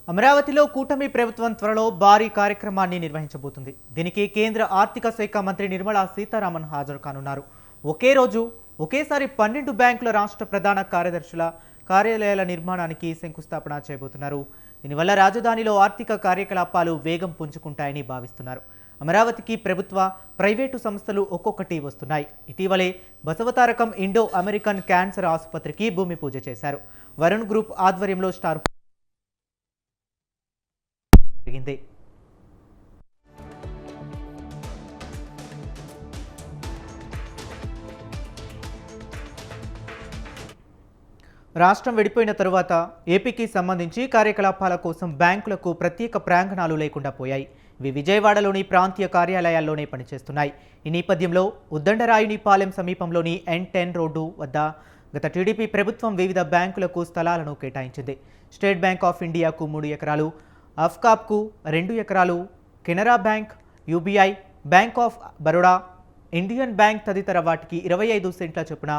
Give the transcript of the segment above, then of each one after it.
అమరావతిలో కూటమి ప్రభుత్వం త్వరలో భారీ కార్యక్రమాన్ని నిర్వహించబోతుంది. దీనికి కేంద్ర ఆర్థిక శాఖ మంత్రి నిర్మలా సీతారామన్ హాజరు కానున్నారు. ఒకే రోజు ఒకేసారి 12 బ్యాంకుల రాష్ట్ర ప్రధాన కార్యదర్శుల కార్యాలయాల నిర్మాణానికి శంకుస్థాపన చేయబోతున్నారు. దీనివల్ల రాజధానిలో ఆర్థిక కార్యకలాపాలు వేగం పుంజుకుంటాయని భావిస్తున్నారు. అమరావతికి ప్రభుత్వ, ప్రైవేటు సంస్థలు ఒక్కొక్కటి వస్తున్నాయి. ఇటీవలే బసవతారకం ఇండో అమెరికన్ క్యాన్సర్ ఆసుపత్రికి భూమి పూజ చేశారు. వరుణ్ గ్రూప్ ఆధ్వర్యంలో స్టార్ జరిగింది. రాష్ట్రం విడిపోయిన తరువాత ఏపీకి సంబంధించి కార్యకలాపాల కోసం బ్యాంకులకు ప్రత్యేక ప్రాంగణాలు లేకుండా పోయాయి. ఇవి విజయవాడలోని ప్రాంతీయ కార్యాలయాల్లోనే పనిచేస్తున్నాయి. ఈ నేపథ్యంలో ఉద్దండరాయునిపాలెం సమీపంలోని N10 రోడ్డు వద్ద గత టీడీపీ ప్రభుత్వం వివిధ బ్యాంకులకు స్థలాలను కేటాయించింది. స్టేట్ బ్యాంక్ ఆఫ్ ఇండియాకు 3 ఎకరాలు, అఫ్కాప్కు 2 ఎకరాలు, Canara bank, UBI, bank of Baroda, Indian bank తదితర వాటికి 25 సెంట్ల చొప్పున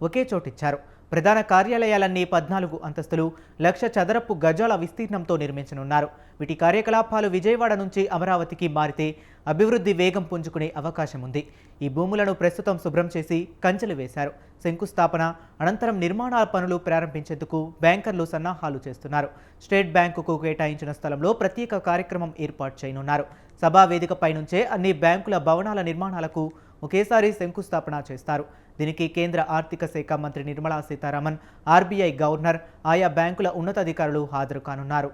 ఒకే చోటిచ్చారు. ప్రధాన కార్యాలయాలన్నీ 14 అంతస్తులు, 1,00,000 చదరపు గజాల విస్తీర్ణంతో నిర్మించనున్నారు. వీటి కార్యకలాపాలు విజయవాడ నుంచి అమరావతికి మారితే అభివృద్ధి వేగం పుంజుకునే అవకాశం ఉంది. ఈ భూములను ప్రస్తుతం శుభ్రం చేసి కంచెలు వేశారు. శంకుస్థాపన అనంతరం నిర్మాణ పనులు ప్రారంభించేందుకు బ్యాంకర్లు సన్నాహాలు చేస్తున్నారు. స్టేట్ బ్యాంకుకు కేటాయించిన స్థలంలో ప్రత్యేక కార్యక్రమం ఏర్పాటు చేయనున్నారు. సభా వేదికపై నుంచే అన్ని బ్యాంకుల భవనాల నిర్మాణాలకు ఒకేసారి శంకుస్థాపన చేస్తారు. దీనికి కేంద్ర ఆర్థిక శాఖ మంత్రి నిర్మలా సీతారామన్, ఆర్బీఐ గవర్నర్, ఆయా బ్యాంకుల ఉన్నతాధికారులు హాజరు కానున్నారు.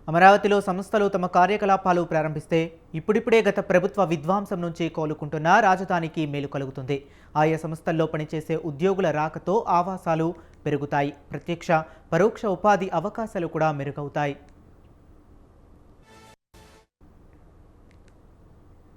అమరావతిలో సంస్థలు తమ కార్యకలాపాలు ప్రారంభిస్తే ఇప్పుడిప్పుడే గత ప్రభుత్వ విధ్వంసం నుంచి కోలుకుంటున్న రాజధానికి మేలు కలుగుతుంది. ఆయా సంస్థల్లో పనిచేసే ఉద్యోగుల రాకతో ఆవాసాలు పెరుగుతాయి. ప్రత్యక్ష, పరోక్ష ఉపాధి అవకాశాలు కూడా మెరుగవుతాయి.